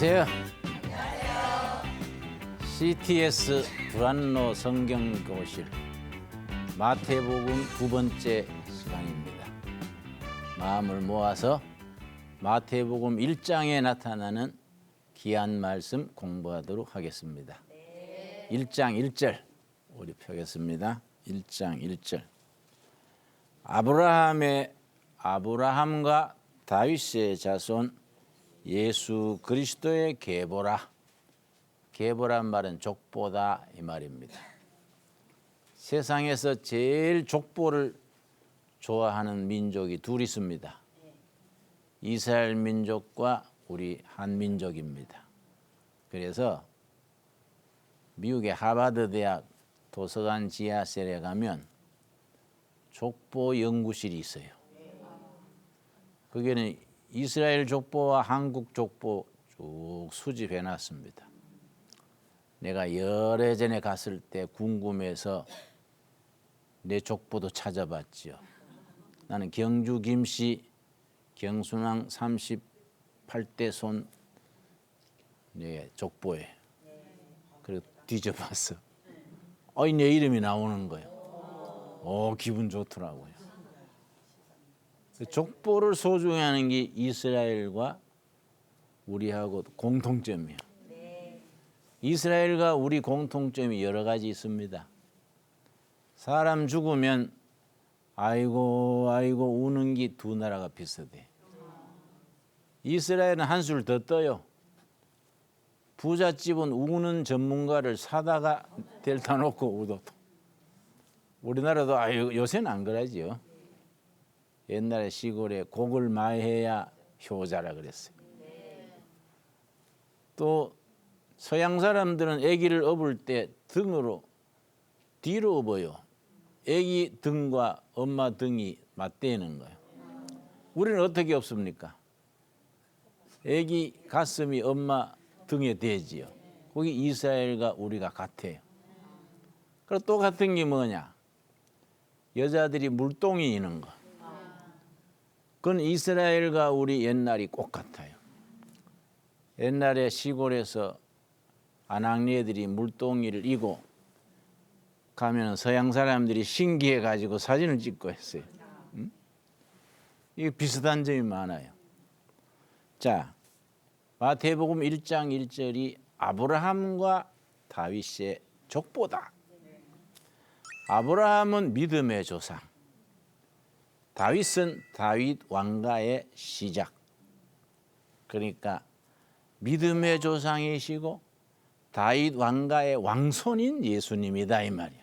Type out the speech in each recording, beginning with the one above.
안녕하세요. CTS 불안로 성경교실 마태복음 두 번째 시간입니다. 마음을 모아서 마태복음 1장에 나타나는 귀한 말씀 공부하도록 하겠습니다. 1장 1절 우리 펴겠습니다. 1장 1절 아브라함과 다윗의 자손 예수 그리스도의 계보라. 계보란 말은 족보다 이 말입니다. 세상에서 제일 족보를 좋아하는 민족이 둘 있습니다. 이스라엘 민족과 우리 한민족입니다. 그래서 미국의 하버드 대학 도서관 지하실에 가면 족보 연구실이 있어요. 거기는 이스라엘 족보와 한국 족보 쭉 수집해 놨습니다. 내가 열애전에 갔을 때 궁금해서 내 족보도 찾아봤지요. 나는 경주 김씨 경순왕 38대 손 족보에 그리고 뒤져봤어. 내 이름이 나오는 거예요. 기분 좋더라고요. 족보를 소중히 하는 게 이스라엘과 우리하고 공통점이에요. 이스라엘과 우리 공통점이 여러 가지 있습니다. 사람 죽으면 아이고 우는 게 두 나라가 비슷해. 이스라엘은 한술 더 떠요. 부잣집은 우는 전문가를 사다가 데려다 놓고 우도. 우리나라도 요새는 안 그러지요. 옛날에 시골에 곡을 많이 해야 효자라 그랬어요. 또 서양 사람들은 아기를 업을 때 등으로 뒤로 업어요. 아기 등과 엄마 등이 맞대는 거예요. 우리는 어떻게 업습니까? 아기 가슴이 엄마 등에 대지요. 거기 이스라엘과 우리가 같아요. 그리고 또 같은 게 뭐냐? 여자들이 물동이 있는 거. 그건 이스라엘과 우리 옛날이 꼭 같아요. 옛날에 시골에서 아낙네들이 물동이를 이고 가면 서양 사람들이 신기해 가지고 사진을 찍고 했어요. 이게 비슷한 점이 많아요. 자, 마태복음 1장 1절이 아브라함과 다윗의 족보다. 아브라함은 믿음의 조상, 다윗은 다윗 왕가의 시작. 그러니까 믿음의 조상이시고 다윗 왕가의 왕손인 예수님이다 이 말이야.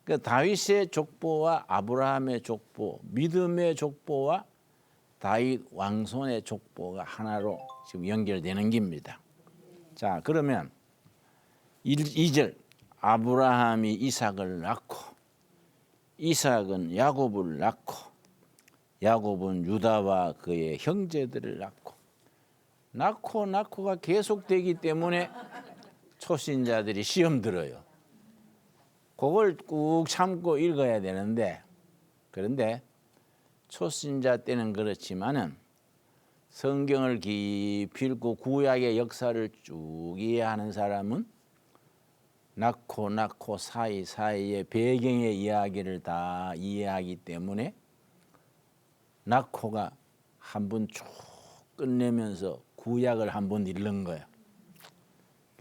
그러니까 다윗의 족보와 아브라함의 족보, 믿음의 족보와 다윗 왕손의 족보가 하나로 지금 연결되는 겁니다. 자, 그러면 2절 아브라함이 이삭을 낳고 이삭은 야곱을 낳고 야곱은 유다와 그의 형제들을 낳고가 계속되기 때문에 초신자들이 시험 들어요. 그걸 꾹 참고 읽어야 되는데 그런데 초신자 때는 그렇지만은 성경을 깊이 읽고 구약의 역사를 쭉 이해하는 사람은 낳고 사이사이의 배경의 이야기를 다 이해하기 때문에 낳고가 한 번 쭉 끝내면서 구약을 한 번 읽는 거예요.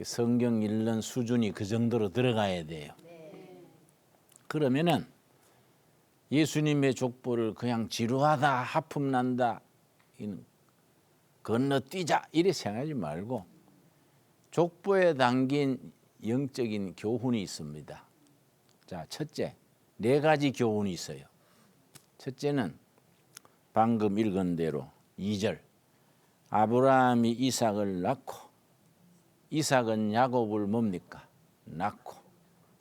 성경 읽는 수준이 그 정도로 들어가야 돼요. 그러면은 예수님의 족보를 그냥 지루하다, 하품난다, 건너뛰자 이래 생각하지 말고 족보에 담긴 영적인 교훈이 있습니다. 자, 첫째, 4가지 교훈이 있어요. 첫째는 방금 읽은 대로 2절 아브라함이 이삭을 낳고 이삭은 야곱을 뭡니까? 낳고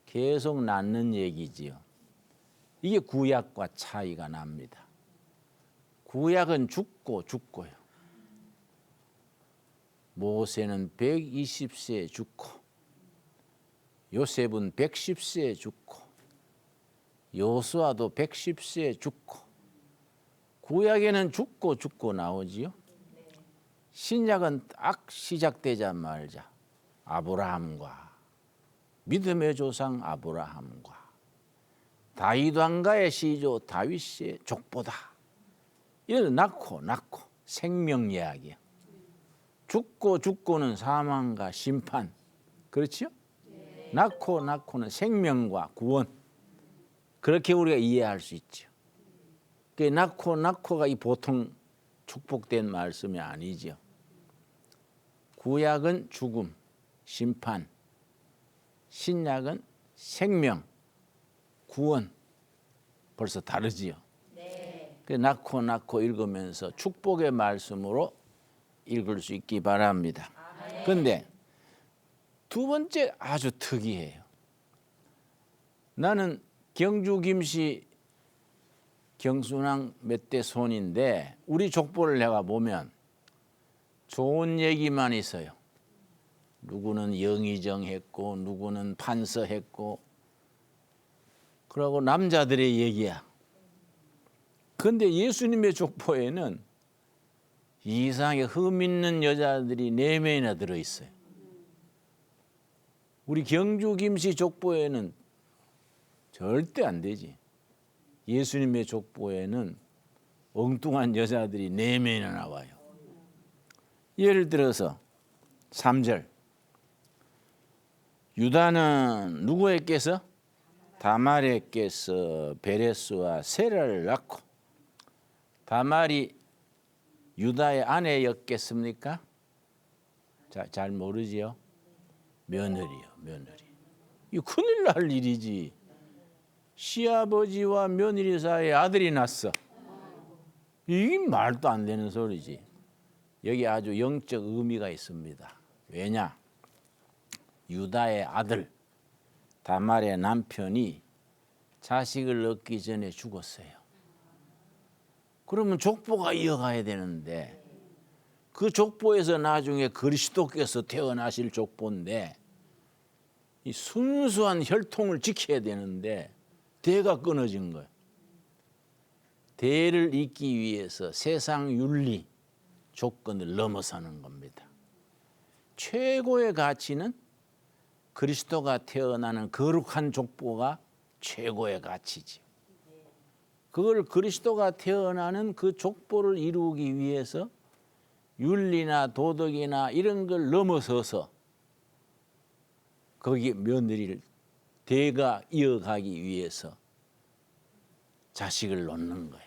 계속 낳는 얘기지요. 이게 구약과 차이가 납니다. 구약은 죽고요. 모세는 120세에 죽고 요셉은 110세에 죽고 여호수아도 110세에 죽고 구약에는 죽고 나오지요. 신약은 딱 시작되자마자 아브라함과 믿음의 조상 아브라함과 다윗 왕가의 시조 다윗의 족보다. 이런 낳고 생명 이야기야. 죽고는 사망과 심판. 그렇죠? 낳고는 생명과 구원. 그렇게 우리가 이해할 수 있죠. 그 낳고가 이 보통 축복된 말씀이 아니죠. 구약은 죽음, 심판, 신약은 생명, 구원. 벌써 다르지요. 그 낳고 읽으면서 축복의 말씀으로 읽을 수 있기 바랍니다. 그런데 두 번째 아주 특이해요. 나는 경주 김씨 경순왕 몇 대 손인데 우리 족보를 내가 보면 좋은 얘기만 있어요. 누구는 영의정했고 누구는 판서했고 그러고 남자들의 얘기야. 그런데 예수님의 족보에는 이상하게 흠 있는 여자들이 4명이나 들어있어요. 우리 경주 김씨 족보에는 절대 안 되지. 예수님의 족보에는 엉뚱한 여자들이 4명이나 나와요. 예를 들어서 3절. 유다는 누구에게서? 다말에게서 베레스와 세라를 낳고. 다말이 유다의 아내였겠습니까? 잘 모르지요. 며느리요, 며느리. 이거 큰일 날 일이지. 시아버지와 며느리 사이에 아들이 났어. 이게 말도 안 되는 소리지. 여기 아주 영적 의미가 있습니다. 왜냐? 유다의 아들 다말의 남편이 자식을 얻기 전에 죽었어요. 그러면 족보가 이어가야 되는데 그 족보에서 나중에 그리스도께서 태어나실 족보인데 이 순수한 혈통을 지켜야 되는데 대가 끊어진 거예요. 대를 잇기 위해서 세상 윤리 조건을 넘어서는 겁니다. 최고의 가치는 그리스도가 태어나는 거룩한 족보가 최고의 가치지. 그걸 그리스도가 태어나는 그 족보를 이루기 위해서 윤리나 도덕이나 이런 걸 넘어서서 거기 며느리를 대가 이어가기 위해서 자식을 놓는 거예요.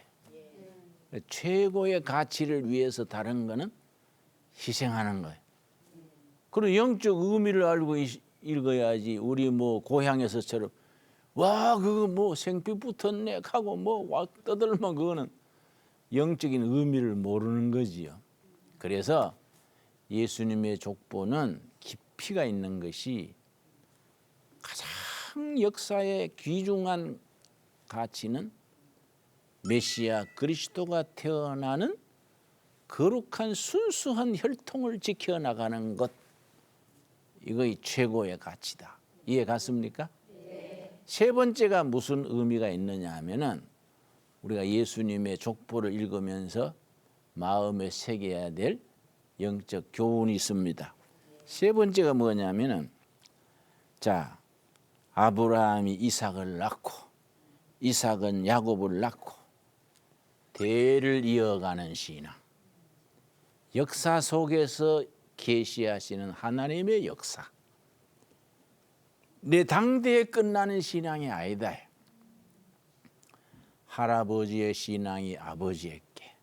최고의 가치를 위해서 다른 거는 희생하는 거예요. 그리고 영적 의미를 알고 읽어야지. 우리 뭐 고향에서처럼 와 그거 뭐 생피 붙었네 하고 뭐 와 떠들면 그거는 영적인 의미를 모르는 거지요. 그래서 예수님의 족보는 깊이가 있는 것이 가장 역사의 귀중한 가치는 메시아 그리스도가 태어나는 거룩한 순수한 혈통을 지켜나가는 것. 이거이 최고의 가치다. 이해 갔습니까? 네. 세 번째가 무슨 의미가 있느냐 하면은 우리가 예수님의 족보를 읽으면서 마음에 새겨야 될 영적 교훈이 있습니다. 세 번째가 뭐냐면은 자 아브라함이 이삭을 낳고 이삭은 야곱을 낳고 대를 이어가는 신앙. 역사 속에서 계시하시는 하나님의 역사. 내 당대에 끝나는 신앙이 아니다. 할아버지의 신앙이 아버지에게,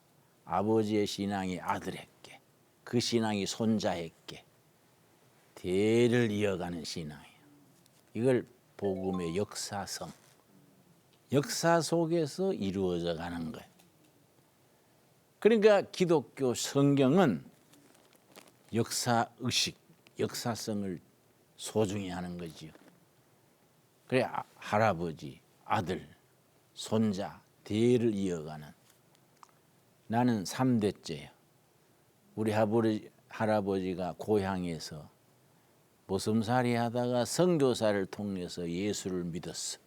아버지의 신앙이 아들에게, 그 신앙이 손자에게 대를 이어가는 신앙이에요. 이걸 복음의 역사성. 역사 속에서 이루어져 가는 거예요. 그러니까 기독교 성경은 역사의식, 역사성을 소중히 하는 거지요. 그래 할아버지, 아들, 손자, 대를 이어가는. 나는 3대째야. 우리 할아버지가 고향에서 보섬살이 하다가 선교사를 통해서 예수를 믿었어.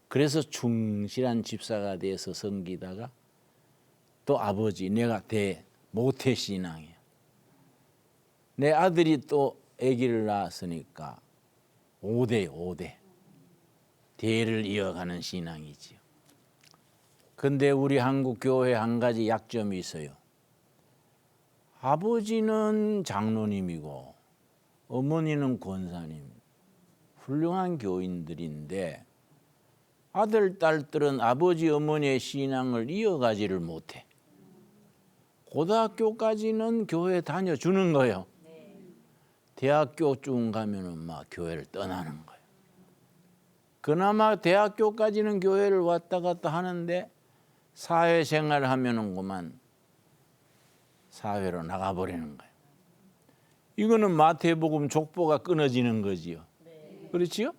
그래서 충실한 집사가 돼서 섬기다가 또 아버지, 내가 모태 신앙이에요. 내 아들이 또 아기를 낳았으니까 5대 대를 이어가는 신앙이지요. 근데 우리 한국 교회 한 가지 약점이 있어요. 아버지는 장로님이고 어머니는 권사님, 훌륭한 교인들인데 아들, 딸들은 아버지, 어머니의 신앙을 이어가지를 못해. 고등학교까지는 교회 다녀주는 거예요. 대학교쯤 가면은 막 교회를 떠나는 거예요. 그나마 대학교까지는 교회를 왔다 갔다 하는데 사회생활을 하면은 그만 사회로 나가버리는 거예요. 이거는 마태복음 족보가 끊어지는 거지요. 그렇지요?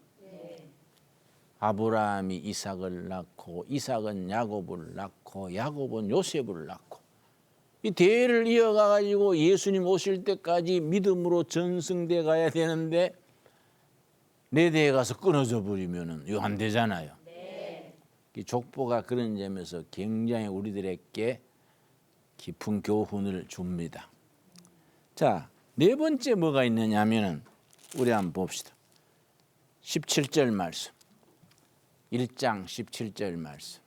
아브라함이 이삭을 낳고 이삭은 야곱을 낳고 야곱은 요셉을 낳고 이 대를 이어가 가지고 예수님 오실 때까지 믿음으로 전승돼 가야 되는데 내 대에 가서 끊어져 버리면은 이거 안 되잖아요. 이 족보가 그런 점에서 굉장히 우리들에게 깊은 교훈을 줍니다. 자, 네 번째 뭐가 있느냐 하면은 우리 한번 봅시다. 17절 말씀. 1장 17절 말씀.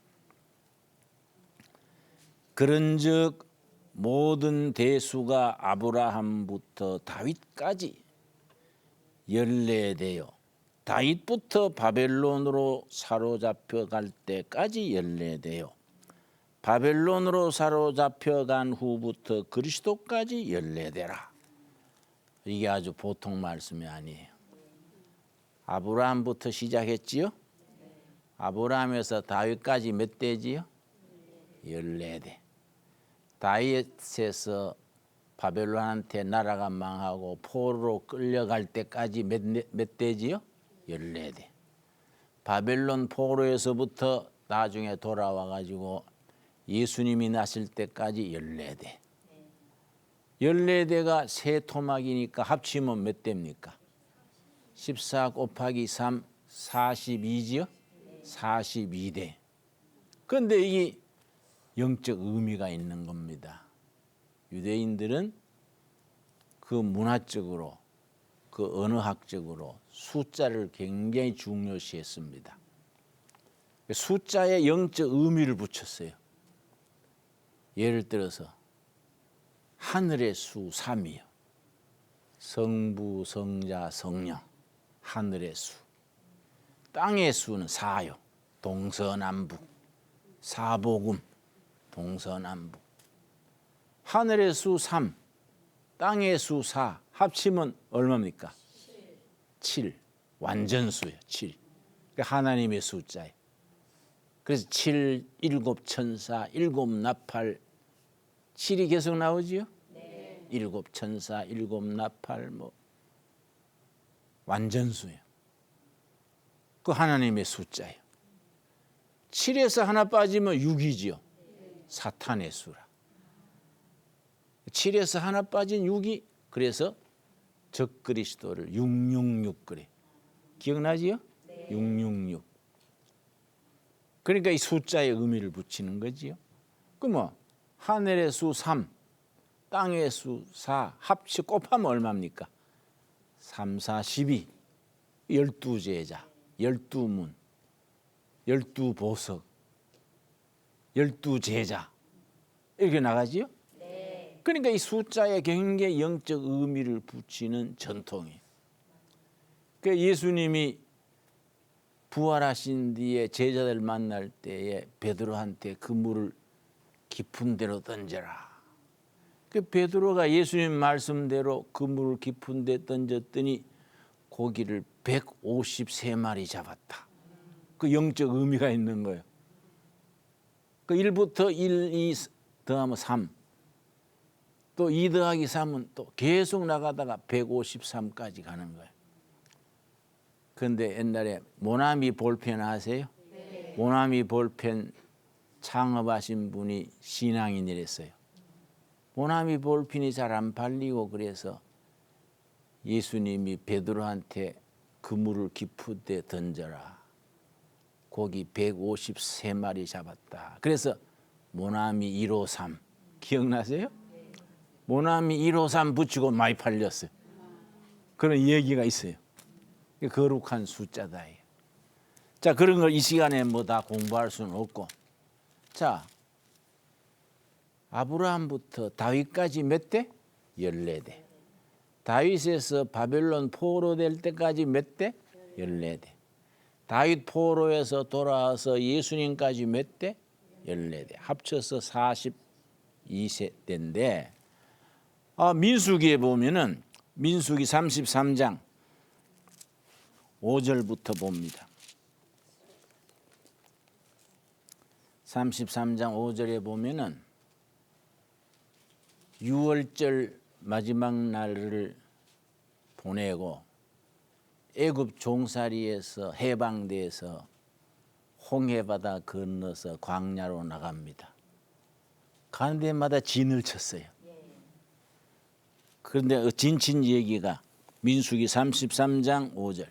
그런즉 모든 대수가 아브라함부터 다윗까지 연례되어 다윗부터 바벨론으로 사로잡혀 갈 때까지 연례되어 바벨론으로 사로잡혀 간 후부터 그리스도까지 연례되라. 이게 아주 보통 말씀이 아니에요. 아브라함부터 시작했지요? 아브라함에서 다윗까지 몇 대지요? 14대. 다윗에서 바벨론한테 나라가 망하고 포로로 끌려갈 때까지 몇 대지요? 14대. 바벨론 포로에서부터 나중에 돌아와 가지고 예수님이 나실 때까지 14대. 14대가 세 토막이니까 합치면 몇 대입니까? 14 곱하기 3, 42지요? 42대. 그런데 이게 영적 의미가 있는 겁니다. 유대인들은 그 문화적으로, 그 언어학적으로 숫자를 굉장히 중요시했습니다. 숫자에 영적 의미를 붙였어요. 예를 들어서 하늘의 수 3이요. 성부, 성자, 성령, 하늘의 수. 땅의 수는 4요. 동서남북, 사복음, 동서남북. 하늘의 수 3, 땅의 수 4, 합치면 얼마입니까? 7. 완전수예요. 7. 하나님의 숫자예요. 그래서 7, 7 천사, 7 나팔, 7이 계속 나오지요? 네. 7 천사, 7 나팔, 뭐 완전수예요. 그 하나님의 숫자예요. 7에서 하나 빠지면 6이지요. 사탄의 수라. 7에서 하나 빠진 6이 그래서 적그리스도를 666 그래. 기억나지요? 네. 666. 그러니까 이 숫자에 의미를 붙이는 거지요. 그 뭐 하늘의 수 3, 땅의 수 4, 합치 곱하면 얼마입니까? 3, 4, 12. 12제자, 12문, 12보석, 12제자 이렇게 나가지요? 네. 그러니까 이 숫자에 굉장히 영적 의미를 붙이는 전통이에요. 그러니까 예수님이 부활하신 뒤에 제자들 만날 때에 베드로한테 그물을 깊은 데로 던져라. 그 베드로가 예수님 말씀대로 그물을 깊은 데 던졌더니 고기를 153마리 잡았다. 그 영적 의미가 있는 거예요. 그 1부터 1, 2 더하면 3. 또 2 더하기 3은 또 계속 나가다가 153까지 가는 거예요. 그런데 옛날에 모나미 볼펜 아세요? 네. 모나미 볼펜 창업하신 분이 신앙인이랬어요. 모나미 볼펜이 잘 안 팔리고 그래서 예수님이 베드로한테 그물을 깊은 데 던져라. 고기 153마리 잡았다. 그래서 모나미 153 기억나세요? 모나미 153 붙이고 많이 팔렸어요. 그런 얘기가 있어요. 거룩한 숫자다. 자, 그런 걸 이 시간에 뭐 다 공부할 수는 없고. 자, 아브라함부터 다윗까지 몇 대? 14대. 다윗에서 바벨론 포로 될 때까지 몇 대? 14대. 다윗 포로에서 돌아와서 예수님까지 몇 대? 14대. 합쳐서 42세대인데 민수기에 보면은 민수기 33장 5절부터 봅니다. 33장 5절에 보면은 유월절 마지막 날을 보내고 애굽 종살이에서 해방돼서 홍해바다 건너서 광야로 나갑니다. 가는 데마다 진을 쳤어요. 그런데 진친 얘기가 민수기 33장 5절.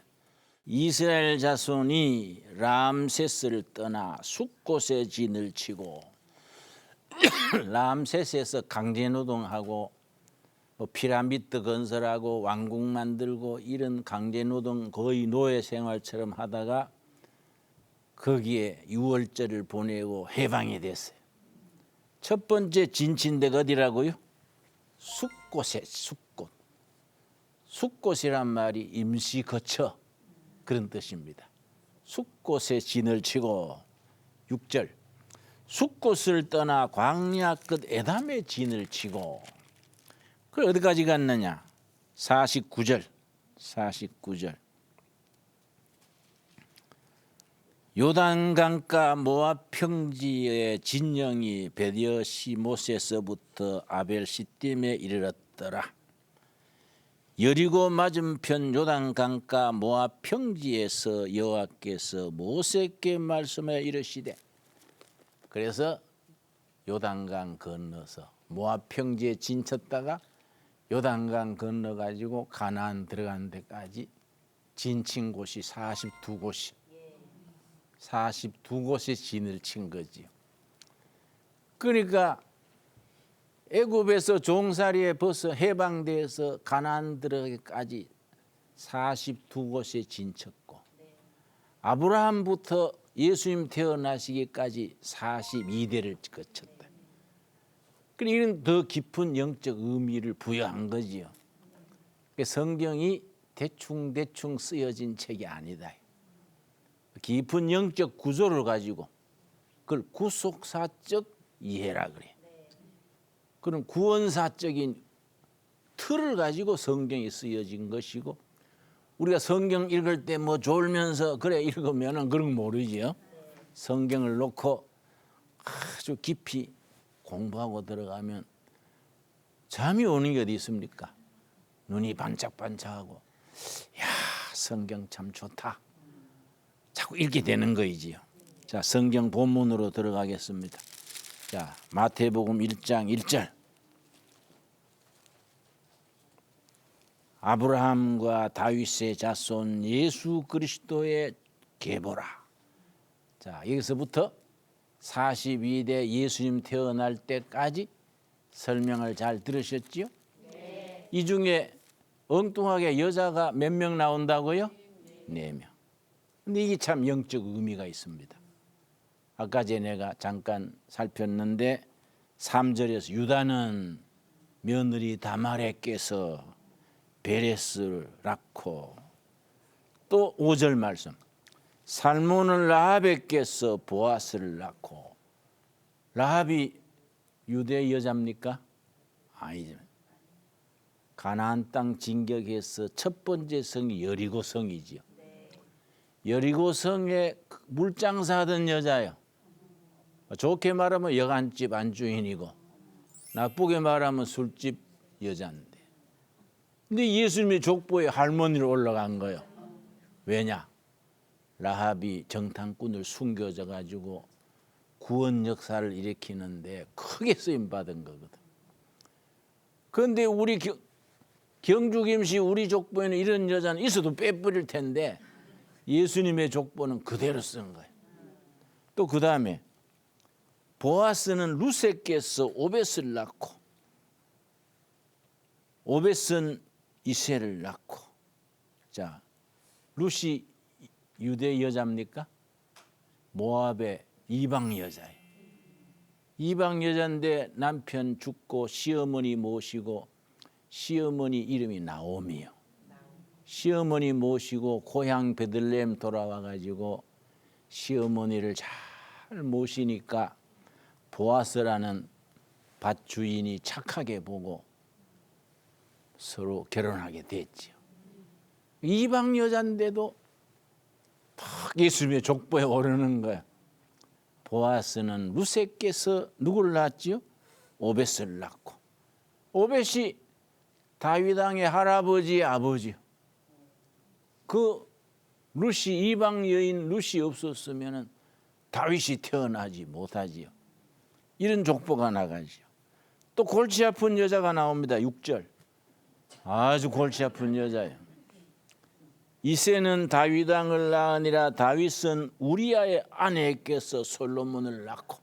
이스라엘 자손이 람세스를 떠나 숫곳에 진을 치고 람세스에서 강제노동하고 피라미드 건설하고 왕국 만들고 이런 강제노동 거의 노예 생활처럼 하다가 거기에 유월절을 보내고 해방이 됐어요. 첫 번째 진친대가 어디라고요? 숫곳에 숫곳. 숫곳이란 말이 임시 거처 그런 뜻입니다. 숫곳에 진을 치고 6절 숫곳을 떠나 광야 끝 에담에 진을 치고 그 어디까지 갔느냐? 49절 요단강가 모압 평지의 진영이 베디어시모세서부터 아벨 시딤에 이르렀더라. 여리고 맞은편 요단강가 모압 평지에서 여호와께서 모세께 말씀하여 이르시되 그래서 요단강 건너서 모압 평지에 진쳤다가 요단강 건너가지고 가나안 들어간 데까지 진친 곳이 42곳이 42곳에 진을 친 거지요. 그러니까 애굽에서 종살이에 벌써 해방돼서 가나안 들어가기까지 42곳에 진쳤고 아브라함부터 예수님 태어나시기까지 42대를 거쳤다. 그러니까 이런 더 깊은 영적 의미를 부여한 거지요. 성경이 대충 쓰여진 책이 아니다. 깊은 영적 구조를 가지고 그걸 구속사적 이해라 그래. 그런 구원사적인 틀을 가지고 성경이 쓰여진 것이고 우리가 성경 읽을 때 뭐 졸면서 그래 읽으면은 그런 거 모르지요. 성경을 놓고 아주 깊이 공부하고 들어가면 잠이 오는 게 어디 있습니까? 눈이 반짝반짝하고 야 성경 참 좋다. 자꾸 읽게 되는 거이지요. 자, 성경 본문으로 들어가겠습니다. 자, 마태복음 1장 1절. 아브라함과 다윗의 자손 예수 그리스도의 계보라. 자, 여기서부터 42대 예수님 태어날 때까지 설명을 잘 들으셨지요? 네. 이 중에 엉뚱하게 여자가 몇 명 나온다고요? 4명. 근데 이게 참 영적 의미가 있습니다. 아까 전에 내가 잠깐 살폈는데 3절에서 유다는 며느리 다말에게서 베레스를 낳고 또 5절 말씀 살몬은 라합에게서 보아스를 낳고 라합이 유대 여자입니까? 아니죠. 가나안 땅 진격해서 첫 번째 성이 여리고 성이지요. 여리고 성에 물장사하던 여자예요. 좋게 말하면 여간집 안주인이고 나쁘게 말하면 술집 여자인데 근데 예수님의 족보에 할머니로 올라간 거예요. 왜냐? 라합이 정탐꾼을 숨겨져 가지고 구원 역사를 일으키는데 크게 쓰임 받은 거거든. 그런데 우리 경주 김씨 우리 족보에는 이런 여자는 있어도 빼버릴 텐데 예수님의 족보는 그대로 쓴 거예요. 또 그 다음에 보아스는 루세께서 오벳을 낳고 오벳은 이새를 낳고. 자, 룻이 유대 여자입니까? 모압의 이방 여자예요. 이방 여자인데 남편 죽고 시어머니 모시고, 시어머니 이름이 나오미요. 시어머니 모시고 고향 베들레헴 돌아와 가지고 시어머니를 잘 모시니까 보아스라는 밭 주인이 착하게 보고 서로 결혼하게 됐지요. 이방 여자인데도 딱 예수님의 족보에 오르는 거야. 보아스는 룻에게서 누구를 낳았지요? 오벳을 낳고. 오벳이 다윗 왕의 할아버지 아버지요. 그 룻이 이방 여인 룻이 없었으면 다윗이 태어나지 못하지요. 이런 족보가 나가지요. 또 골치 아픈 여자가 나옵니다. 6절. 아주 골치 아픈 여자예요. 이새는 다윗 왕을 낳으니라. 다윗은 우리아의 아내에게서 솔로몬을 낳고.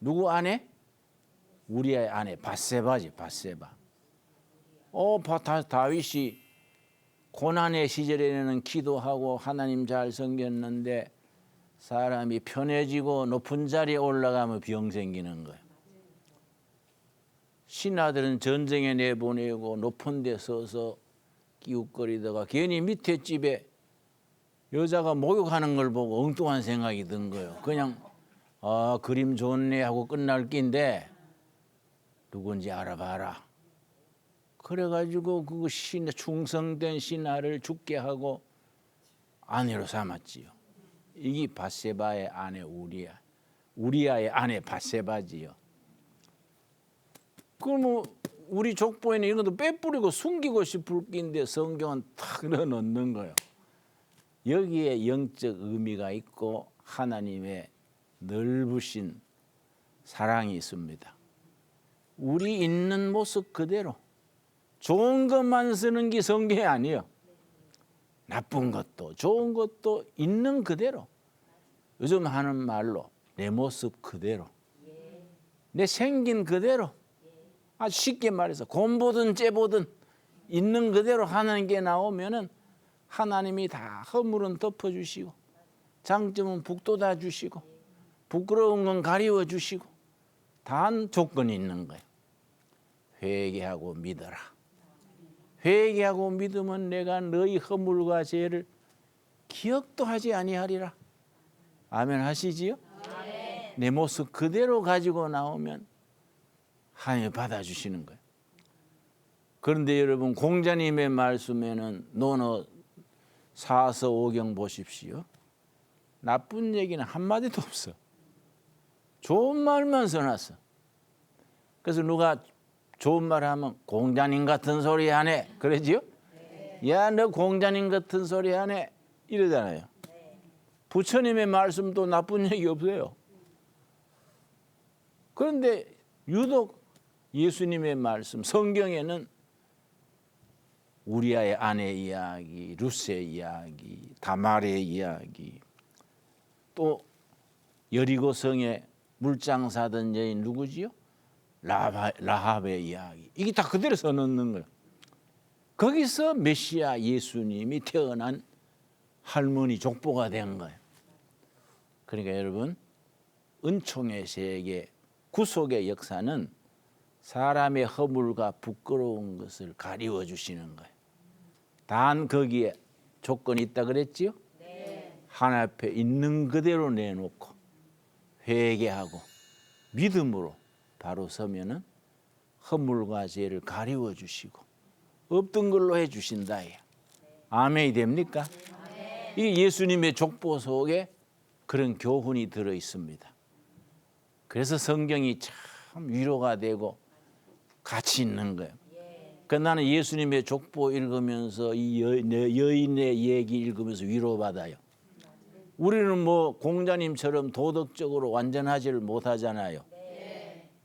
누구 아내? 우리아의 아내 밧세바지. 밧세바. 다윗이 고난의 시절에는 기도하고 하나님 잘 섬겼는데 사람이 편해지고 높은 자리에 올라가면 병 생기는 거예요. 신하들은 전쟁에 내보내고 높은 데 서서 끼웃거리다가 괜히 밑에 집에 여자가 목욕하는 걸 보고 엉뚱한 생각이 든 거예요. 그냥 그림 좋네 하고 끝날 낀데 누군지 알아봐라. 그래가지고 그 충성된 신하를 죽게 하고 아내로 삼았지요. 이게 밧세바의 아내 우리아, 우리아의 아내 밧세바지요. 그럼 우리 족보에는 이런 것도 빼뿌리고 숨기고 싶을 낀데 성경은 탁 넣어놓는 거예요. 여기에 영적 의미가 있고 하나님의 넓으신 사랑이 있습니다. 우리 있는 모습 그대로 좋은 것만 쓰는 게 성경이 아니에요. 나쁜 것도 좋은 것도 있는 그대로. 요즘 하는 말로 내 모습 그대로, 내 생긴 그대로, 아주 쉽게 말해서 곰보든 째보든 있는 그대로 하는 게 나오면은 하나님이 다 허물은 덮어주시고 장점은 북돋아 주시고 부끄러운 건 가리워 주시고 단 조건이 있는 거예요. 회개하고 믿어라. 회개하고 믿으면 내가 너희 허물과 죄를 기억도 하지 아니하리라. 아멘 하시지요? 아멘. 내 모습 그대로 가지고 나오면 하나님이 받아주시는 거예요. 그런데 여러분 공자님의 말씀에는 논어 4서 5경 보십시오. 나쁜 얘기는 한마디도 없어. 좋은 말만 써놨어. 그래서 누가 좋은 말 하면 공자님 같은 소리 하네 그러지요? 네. 야, 너 공자님 같은 소리 하네 이러잖아요. 네. 부처님의 말씀도 나쁜 얘기 없어요. 그런데 유독 예수님의 말씀 성경에는 우리아의 아내 이야기, 룻의 이야기, 다말의 이야기, 또 여리고성에 물장사던 여인 누구지요? 라합의 이야기. 이게 다 그대로 써놓는 거예요. 거기서 메시아 예수님이 태어난 할머니 족보가 된 거예요. 그러니까 여러분 은총의 세계 구속의 역사는 사람의 허물과 부끄러운 것을 가리워 주시는 거예요. 단 거기에 조건이 있다 그랬지요? 네. 하나님 앞에 있는 그대로 내놓고 회개하고 믿음으로 바로 서면은 허물과 죄를 가리워 주시고 없던 걸로 해 주신다. 아멘이 됩니까? 이 예수님의 족보 속에 그런 교훈이 들어 있습니다. 그래서 성경이 참 위로가 되고 가치 있는 거예요. 그 나는 예수님의 족보 읽으면서 이 여인의 얘기 읽으면서 위로받아요. 우리는 뭐 공자님처럼 도덕적으로 완전하지를 못하잖아요.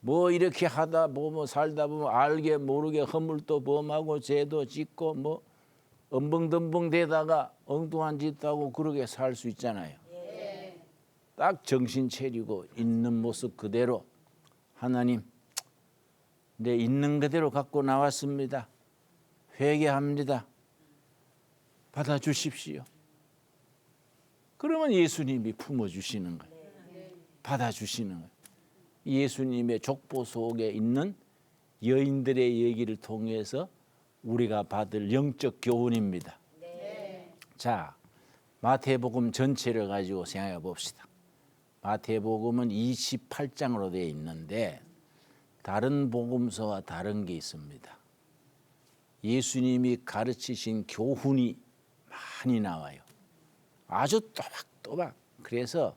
뭐 이렇게 하다 보면 살다 보면 알게 모르게 허물도 범하고 죄도 짓고 뭐 엄벙덤벙 대다가 엉뚱한 짓도 하고 그러게 살 수 있잖아요. 딱 정신 차리고 있는 모습 그대로 하나님 내 있는 그대로 갖고 나왔습니다. 회개합니다. 받아주십시오. 그러면 예수님이 품어주시는 거예요. 받아주시는 거예요. 예수님의 족보 속에 있는 여인들의 얘기를 통해서 우리가 받을 영적 교훈입니다. 자, 마태복음 전체를 가지고 생각해 봅시다. 마태복음은 28장으로 되어 있는데 다른 복음서와 다른 게 있습니다. 예수님이 가르치신 교훈이 많이 나와요. 아주 또박또박. 그래서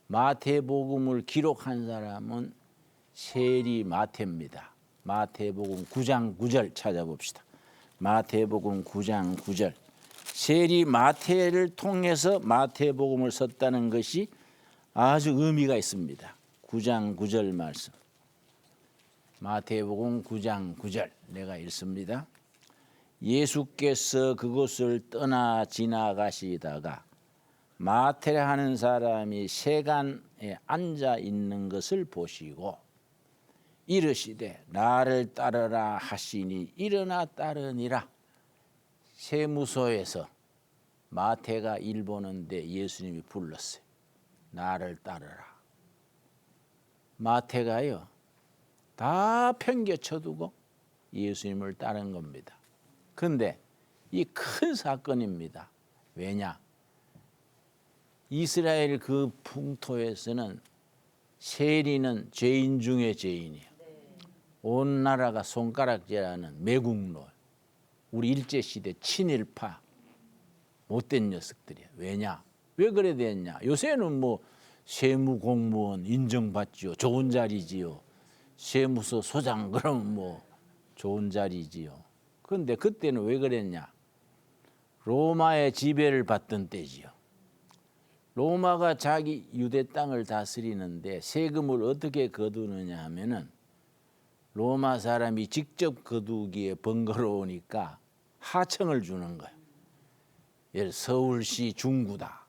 마태복음을 기록한 사람은 세리 마태입니다. 마태복음 9장 9절 찾아봅시다. 마태복음 9장 9절. 세리 마태를 통해서 마태복음을 썼다는 것이 아주 의미가 있습니다. 9장 9절 말씀. 마태복음 9장 9절 내가 읽습니다. 예수께서 그곳을 떠나 지나가시다가 마태라 하는 사람이 세간에 앉아 있는 것을 보시고 이르시되 나를 따르라 하시니 일어나 따르니라. 세무소에서 마태가 일 보는데 예수님이 불렀어요. 나를 따르라. 마태가요 다 평겨쳐두고 예수님을 따른 겁니다. 그런데 이 큰 사건입니다. 왜냐? 이스라엘 그 풍토에서는 세리는 죄인 중에 죄인이에요. 온 나라가 손가락질하는 매국노, 우리 일제시대 친일파 못된 녀석들이야. 왜냐? 왜 그래 됐냐? 요새는 뭐 세무공무원 인정받지요. 좋은 자리지요. 세무서 소장 그러면 뭐 좋은 자리지요. 그런데 그때는 왜 그랬냐? 로마의 지배를 받던 때지요. 로마가 자기 유대 땅을 다스리는데 세금을 어떻게 거두느냐 하면은 로마 사람이 직접 거두기에 번거로우니까 하청을 주는 거예요. 예를 서울시 중구다.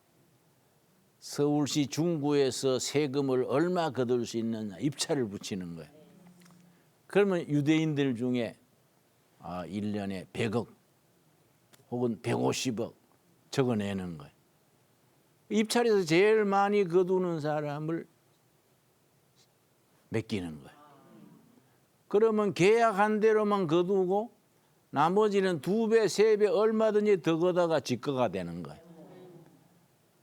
서울시 중구에서 세금을 얼마 거둘 수 있느냐 입찰을 붙이는 거예요. 그러면 유대인들 중에 1년에 100억 혹은 150억 적어내는 거예요. 입찰에서 제일 많이 거두는 사람을 맡기는 거예요. 그러면 계약한 대로만 거두고 나머지는 2배, 3배 얼마든지 더 거다가 직거가 되는 거예요.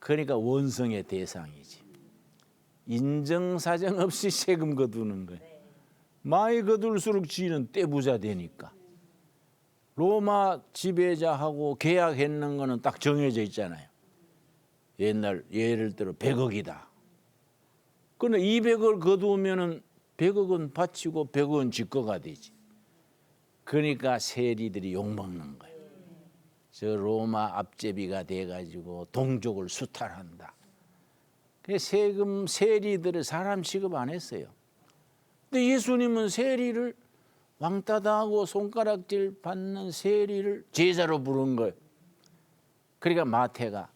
그러니까 원성의 대상이지. 인정사정 없이 세금 거두는 거예요. 많이 거둘수록 지는 떼부자 되니까. 로마 지배자하고 계약했는 거는 딱 정해져 있잖아요. 옛날 예를 들어 100억이다. 그런데 200을 거두면은 100억은 바치고 100억은 직거가 되지. 그러니까 세리들이 욕먹는 거예요. 저 로마 앞제비가 돼가지고 동족을 수탈한다. 세금 세리들을 사람 취급 안 했어요. 근데 예수님은 세리를 왕따 당하고 손가락질 받는 세리를 제자로 부른 거예요. 그러니까 마태가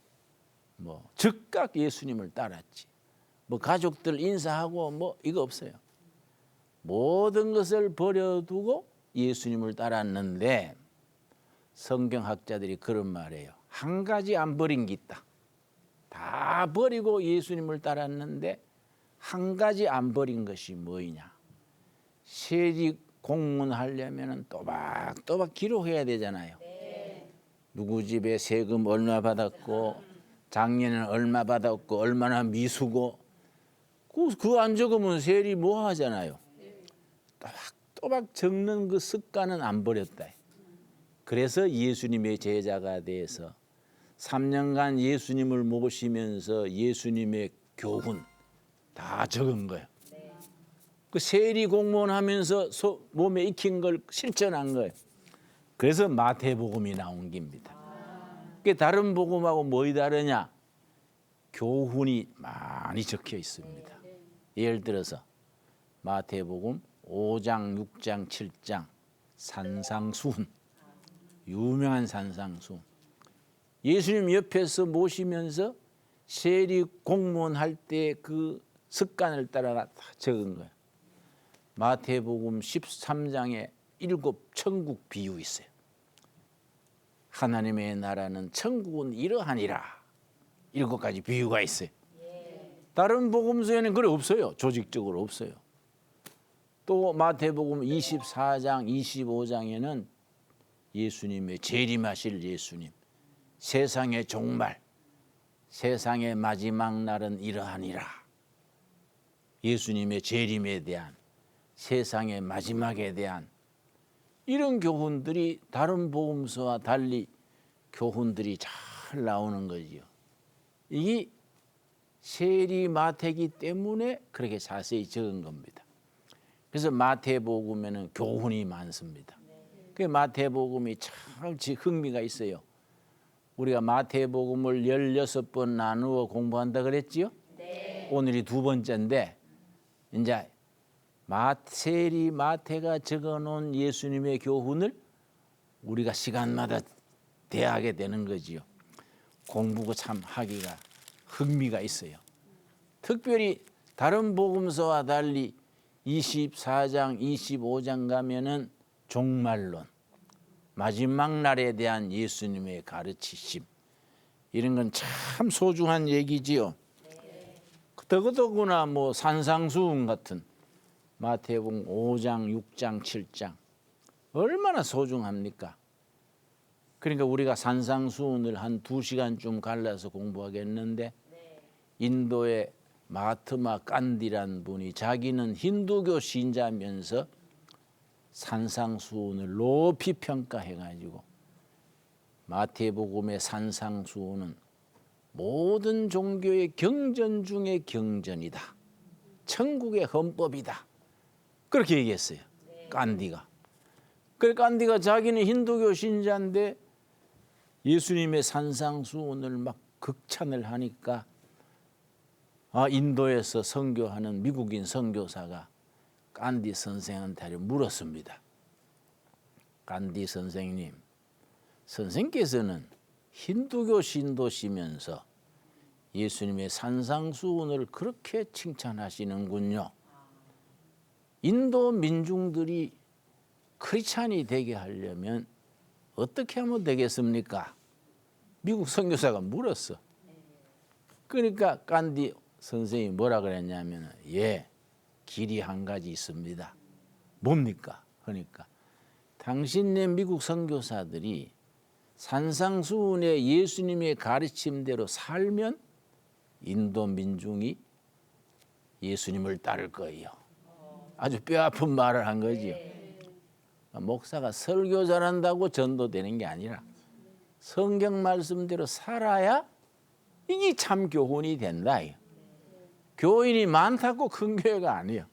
즉각 예수님을 따랐지. 가족들 인사하고 이거 없어요. 모든 것을 버려두고 예수님을 따랐는데 성경학자들이 그런 말이에요. 한 가지 안 버린 게 있다. 다 버리고 예수님을 따랐는데 한 가지 안 버린 것이 뭐이냐. 세리 공문하려면 또박또박 기록해야 되잖아요. 누구 집에 세금 얼마 받았고 작년에는 얼마 받았고 얼마나 미수고 그 안 적으면 세리 뭐 하잖아요. 또박 적는 그 습관은 안 버렸다. 그래서 예수님의 제자가 돼서 3년간 예수님을 모시면서 예수님의 교훈 다 적은 거예요. 그 세리 공무원 하면서 몸에 익힌 걸 실천한 거예요. 그래서 마태복음이 나온 겁니다. 다른 복음하고 뭐이 다르냐? 교훈이 많이 적혀 있습니다. 예를 들어서 마태복음 5장, 6장, 7장 산상수훈, 유명한 산상수훈. 예수님 옆에서 모시면서 세리 공무원 할 때 그 습관을 따라가 적은 거예요. 마태복음 13장에 7 천국 비유 있어요. 하나님의 나라는 천국은 이러하니라. 7가지 비유가 있어요. 다른 복음서에는 그래 없어요. 조직적으로 없어요. 또 마태복음 24장, 25장에는 예수님의 재림하실 예수님, 세상의 종말, 세상의 마지막 날은 이러하니라. 예수님의 재림에 대한, 세상의 마지막에 대한 이런 교훈들이 다른 복음서와 달리 교훈들이 잘 나오는 거지요. 이게 세리 마태이기 때문에 그렇게 자세히 적은 겁니다. 그래서 마태복음에는 교훈이 많습니다. 그 마태복음이 참 흥미가 있어요. 우리가 마태복음을 16번 나누어 공부한다 그랬지요? 네. 오늘이 2번째인데 이제 세리 마태가 적어놓은 예수님의 교훈을 우리가 시간마다 대하게 되는 거지요. 공부가 참 하기가 흥미가 있어요. 특별히 다른 복음서와 달리 24장, 25장 가면은 종말론, 마지막 날에 대한 예수님의 가르치심, 이런 건 참 소중한 얘기지요. 더더구나 뭐 산상수훈 같은 마태복음 5장, 6장, 7장 얼마나 소중합니까? 그러니까 우리가 산상수훈을 한 2시간쯤 갈라서 공부하겠는데 인도의 마하트마 간디란 분이 자기는 힌두교 신자면서 산상수훈을 높이 평가해가지고 마태복음의 산상수훈은 모든 종교의 경전 중에 경전이다. 천국의 헌법이다. 그렇게 얘기했어요. 간디가. 그래 간디가 자기는 힌두교 신자인데 예수님의 산상수훈을 막 극찬을 하니까 인도에서 선교하는 미국인 선교사가 간디 선생한테 물었습니다. 간디 선생님, 선생께서는 힌두교 신도시면서 예수님의 산상수훈을 그렇게 칭찬하시는군요. 인도 민중들이 크리스찬이 되게 하려면 어떻게 하면 되겠습니까? 미국 선교사가 물었어. 그러니까 간디 선생이 뭐라 그랬냐면 길이 한 가지 있습니다. 뭡니까? 그러니까 당신네 미국 선교사들이 산상수훈의 예수님의 가르침대로 살면 인도 민중이 예수님을 따를 거예요. 아주 뼈아픈 말을 한 거지요. 목사가 설교 잘한다고 전도되는 게 아니라 성경 말씀대로 살아야 이게 참 교훈이 된다. 교인이 많다고 큰 교회가 아니에요.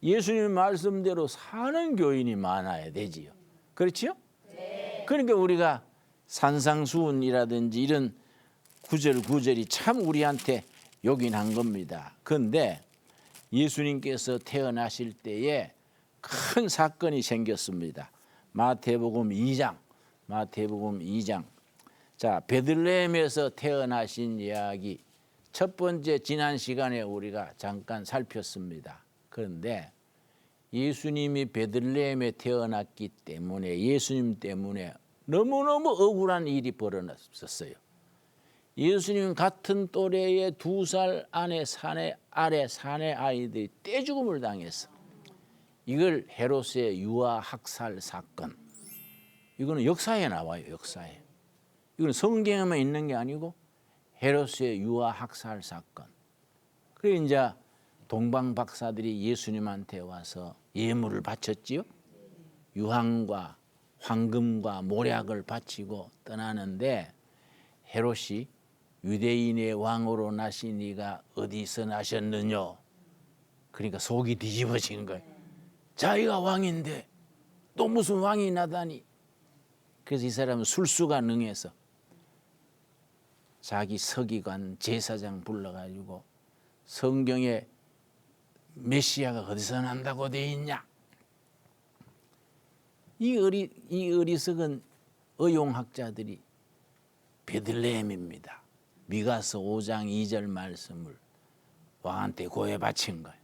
예수님 말씀대로 사는 교인이 많아야 되지요. 그렇지요? 네. 그러니까 우리가 산상수훈이라든지 이런 구절이 참 우리한테 요긴한 겁니다. 그런데 예수님께서 태어나실 때에 큰 사건이 생겼습니다. 마태복음 2장. 자, 베들레헴에서 태어나신 이야기 첫 번째 지난 시간에 우리가 잠깐 살폈습니다. 그런데 예수님이 베들레헴에 태어났기 때문에 예수님 때문에 너무너무 억울한 일이 벌어졌어요. 예수님 같은 또래의 2살 아래 사내 아이들이 떼죽음을 당했어. 이걸 헤롯의 유아 학살 사건. 이거는 역사에 나와요. 역사에. 이건 성경에만 있는 게 아니고 헤롯의 유아 학살 사건. 그래 이제 동방 박사들이 예수님한테 와서 예물을 바쳤지요. 유황과 황금과 모략을 바치고 떠나는데 헤롯이 유대인의 왕으로 나신 이가 어디서 나셨느냐. 그러니까 속이 뒤집어진 거예요. 자기가 왕인데 또 무슨 왕이 나다니. 그래서 이 사람은 술수가 능해서 자기 서기관 제사장 불러가지고 성경에 메시아가 어디서 난다고 돼 있냐. 이 어리석은 의용학자들이 베들레헴입니다. 미가서 5장 2절 말씀을 왕한테 고해 바친 거예요.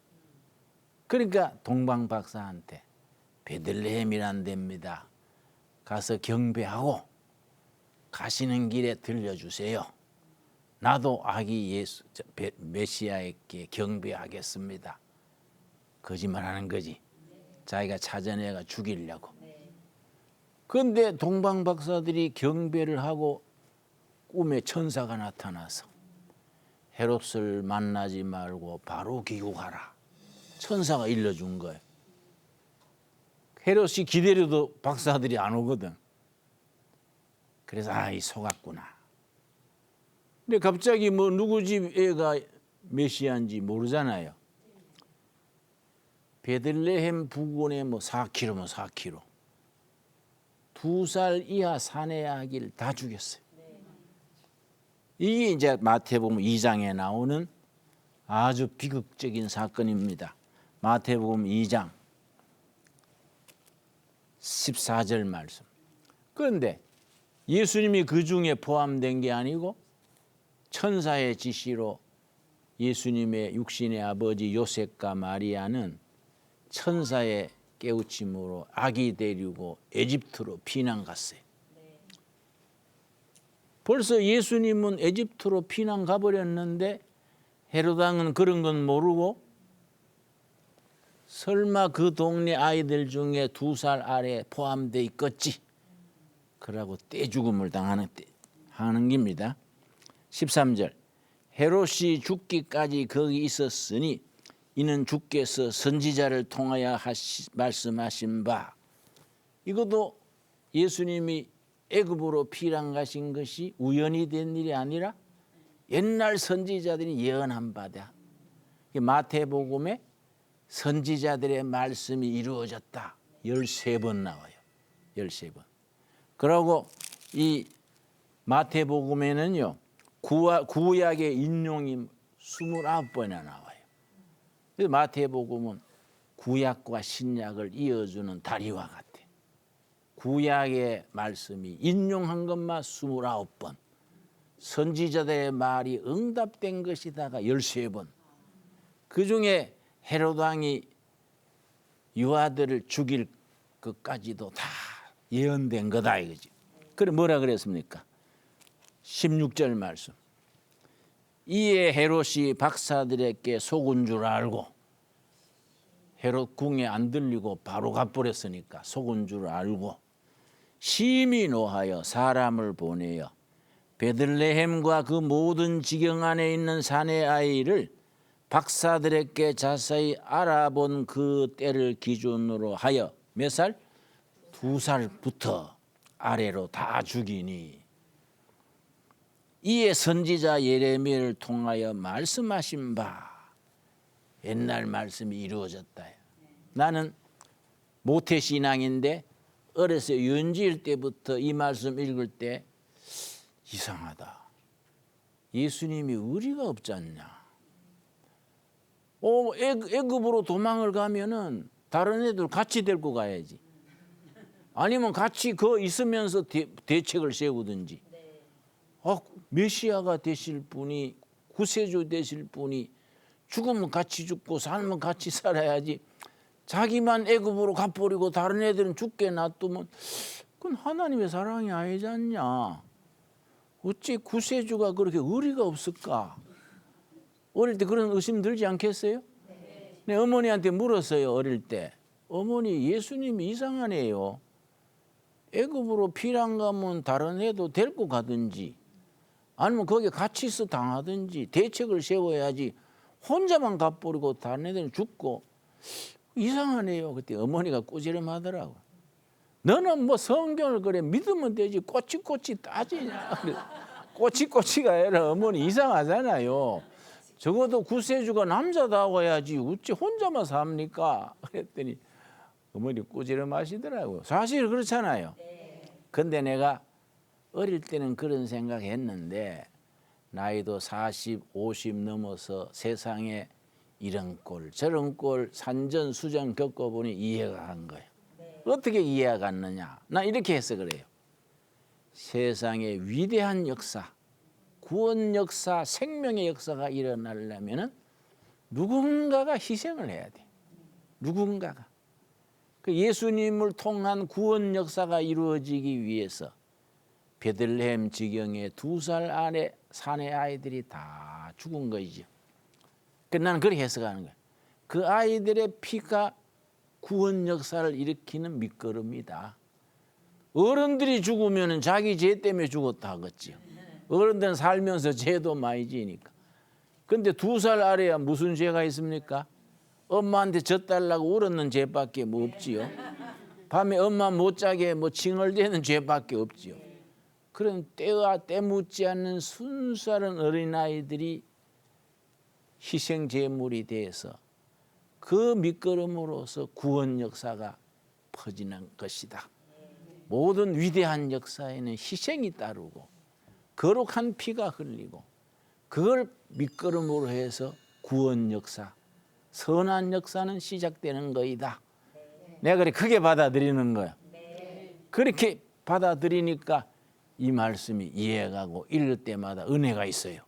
그러니까 동방 박사한테 베들레헴이란 데입니다. 가서 경배하고 가시는 길에 들려주세요. 나도 아기 예수 메시아에게 경배하겠습니다. 거짓말하는 거지. 자기가 찾아내가 죽이려고. 그런데 동방 박사들이 경배를 하고 꿈에 천사가 나타나서 헤롯을 만나지 말고 바로 귀국하라. 천사가 일러준 거예요. 헤롯이 기다려도 박사들이 안 오거든. 그래서 이 속았구나. 근데 갑자기 뭐 누구 집 애가 메시아인지 모르잖아요. 베들레헴 부근에 뭐 4km면 4km. 2살 이하 사내 아기를 다 죽였어요. 이게 이제 마태복음 2장에 나오는 아주 비극적인 사건입니다. 마태복음 2장 14절 말씀. 그런데 예수님이 그 중에 포함된 게 아니고 천사의 지시로 예수님의 육신의 아버지 요셉과 마리아는 천사의 깨우침으로 아기 데리고 에집트로 피난 갔어요. 벌써 예수님은 에집트로 피난 가버렸는데 헤롯 왕은 그런 건 모르고 설마 그 동네 아이들 중에 2살 아래 포함되어 있겠지. 그러고 떼죽음을 하는 겁니다. 13절 헤롯이 죽기까지 거기 있었으니 이는 주께서 선지자를 통하여 말씀하신 바. 이것도 예수님이 애굽으로 피난 가신 것이 우연히 된 일이 아니라 옛날 선지자들이 예언한 바다. 마태복음에 선지자들의 말씀이 이루어졌다. 13번 나와요. 13번. 그리고 이 마태복음에는요. 구약의 인용이 29번이나 나와요. 그래서 마태복음은 구약과 신약을 이어주는 다리와 같아. 구약의 말씀이 인용한 것만 29번. 선지자들의 말이 응답된 것이다가 13번. 그중에 헤롯 왕이 유아들을 죽일 것까지도 다 예언된 거다 이거지. 그래 뭐라 그랬습니까? 16절 말씀. 이에 헤롯이 박사들에게 속은 줄 알고 헤롯 궁에 안 들리고 바로 가버렸으니까 속은 줄 알고 심히 노하여 사람을 보내어 베들레헴과 그 모든 지경 안에 있는 사내 아이를 박사들에게 자세히 알아본 그 때를 기준으로 하여 몇 살? 2살부터 아래로 다 죽이니 이에 선지자 예레미야를 통하여 말씀하신 바. 옛날 말씀이 이루어졌다. 나는 모태신앙인데 어렸을 때 유언지일 때부터 이 말씀 읽을 때 이상하다. 예수님이 의리가 없지 않냐. 애굽으로 도망을 가면은 다른 애들 같이 데리고 가야지. 아니면 같이 거 있으면서 대책을 세우든지. 메시아가 되실 분이 구세주 되실 분이 죽으면 같이 죽고 살면 같이 살아야지. 자기만 애굽으로 가버리고 다른 애들은 죽게 놔두면 그건 하나님의 사랑이 아니지 않냐. 어찌 구세주가 그렇게 의리가 없을까? 어릴 때 그런 의심 들지 않겠어요? 내 어머니한테 물었어요. 어릴 때. 어머니 예수님이 이상하네요. 애굽으로 피난 가면 다른 애도 데리고 가든지 아니면 거기 같이 있어 당하든지 대책을 세워야지 혼자만 가버리고 다른 애들은 죽고 이상하네요. 그때 어머니가 꾸지람하더라고. 너는 뭐 성경을 그래 믿으면 되지 꼬치꼬치 따지냐. 꼬치꼬치가 아니라 어머니 이상하잖아요. 적어도 구세주가 남자다워야지 어찌 혼자만 삽니까? 그랬더니 어머니 꾸지람하시더라고요. 사실 그렇잖아요. 근데 내가 어릴 때는 그런 생각했는데 나이도 40, 50 넘어서 세상에 이런 꼴 저런 꼴 산전수전 겪어보니 이해가 간 거예요. 어떻게 이해가 갔느냐. 나 이렇게 해서 그래요. 세상의 위대한 역사, 구원 역사, 생명의 역사가 일어나려면 누군가가 희생을 해야 돼. 누군가가. 그 예수님을 통한 구원 역사가 이루어지기 위해서 베들레헴 지경에 2살 안에 사내 아이들이 다 죽은 거이죠. 나는 그렇게 해석하는 거예요. 그 아이들의 피가 구원 역사를 일으키는 밑거름이다. 어른들이 죽으면 자기 죄 때문에 죽었다 하겠지요. 어른들은 살면서 죄도 많이 지니까. 근데 2살 아래야 무슨 죄가 있습니까? 엄마한테 젖달라고 울었는 죄밖에 뭐 없지요. 밤에 엄마 못 자게 뭐 칭얼대는 죄밖에 없지요. 그런 때와 때묻지 않는 순수한 어린아이들이 희생 제물이 돼서 그 밑거름으로서 구원 역사가 퍼지는 것이다. 모든 위대한 역사에는 희생이 따르고 거룩한 피가 흘리고 그걸 밑거름으로 해서 구원 역사, 선한 역사는 시작되는 거이다. 내가 그렇게 크게 받아들이는 거야. 그렇게 받아들이니까 이 말씀이 이해가고 읽을 때마다 은혜가 있어요.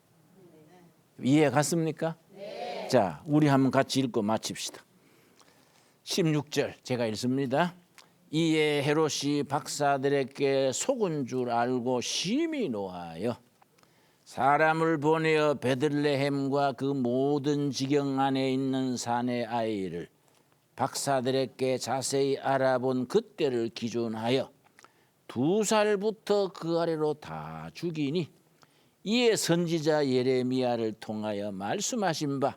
이해 갔습니까? 네. 자, 우리 한번 같이 읽고 마칩시다. 16절 제가 읽습니다. 이에 헤롯이 박사들에게 속은 줄 알고 심히 노하여 사람을 보내어 베들레헴과 그 모든 지경 안에 있는 사내 아이를 박사들에게 자세히 알아본 그때를 기준하여 2살부터 그 아래로 다 죽이니 이에 선지자 예레미야를 통하여 말씀하신 바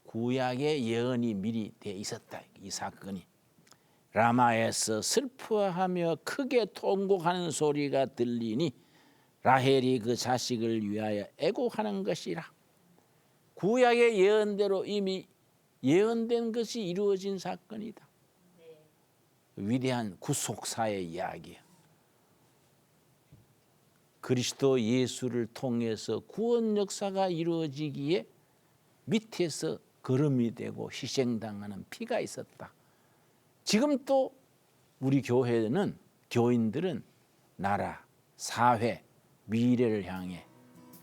구약의 예언이 미리 돼 있었다. 이 사건이 라마에서 슬퍼하며 크게 통곡하는 소리가 들리니 라헬이 그 자식을 위하여 애곡하는 것이라. 구약의 예언대로 이미 예언된 것이 이루어진 사건이다. 위대한 구속사의 이야기야. 그리스도 예수를 통해서 구원 역사가 이루어지기에 밑에서 거름이 되고 희생당하는 피가 있었다. 지금 또 우리 교회는 교인들은 나라, 사회, 미래를 향해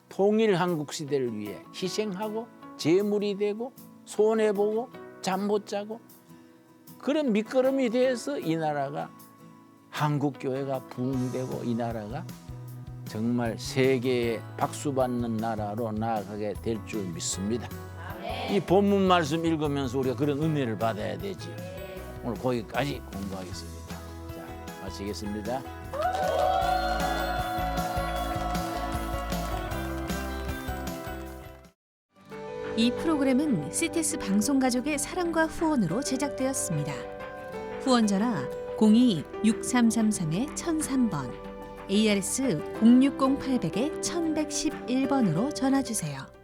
통일 한국 시대를 위해 희생하고 제물이 되고 손해보고 잠 못 자고 그런 밑거름이 돼서 이 나라가 한국교회가 부흥되고 이 나라가 정말 세계에 박수받는 나라로 나아가게 될 줄 믿습니다. 이 본문 말씀 읽으면서 우리가 그런 은혜를 받아야 되지. 오늘 거기까지 공부하겠습니다. 자, 마치겠습니다. 이 프로그램은 CTS 방송가족의 사랑과 후원으로 제작되었습니다. 후원 전화 02-6333-1003번, ARS 060-800-1111번으로 전화주세요.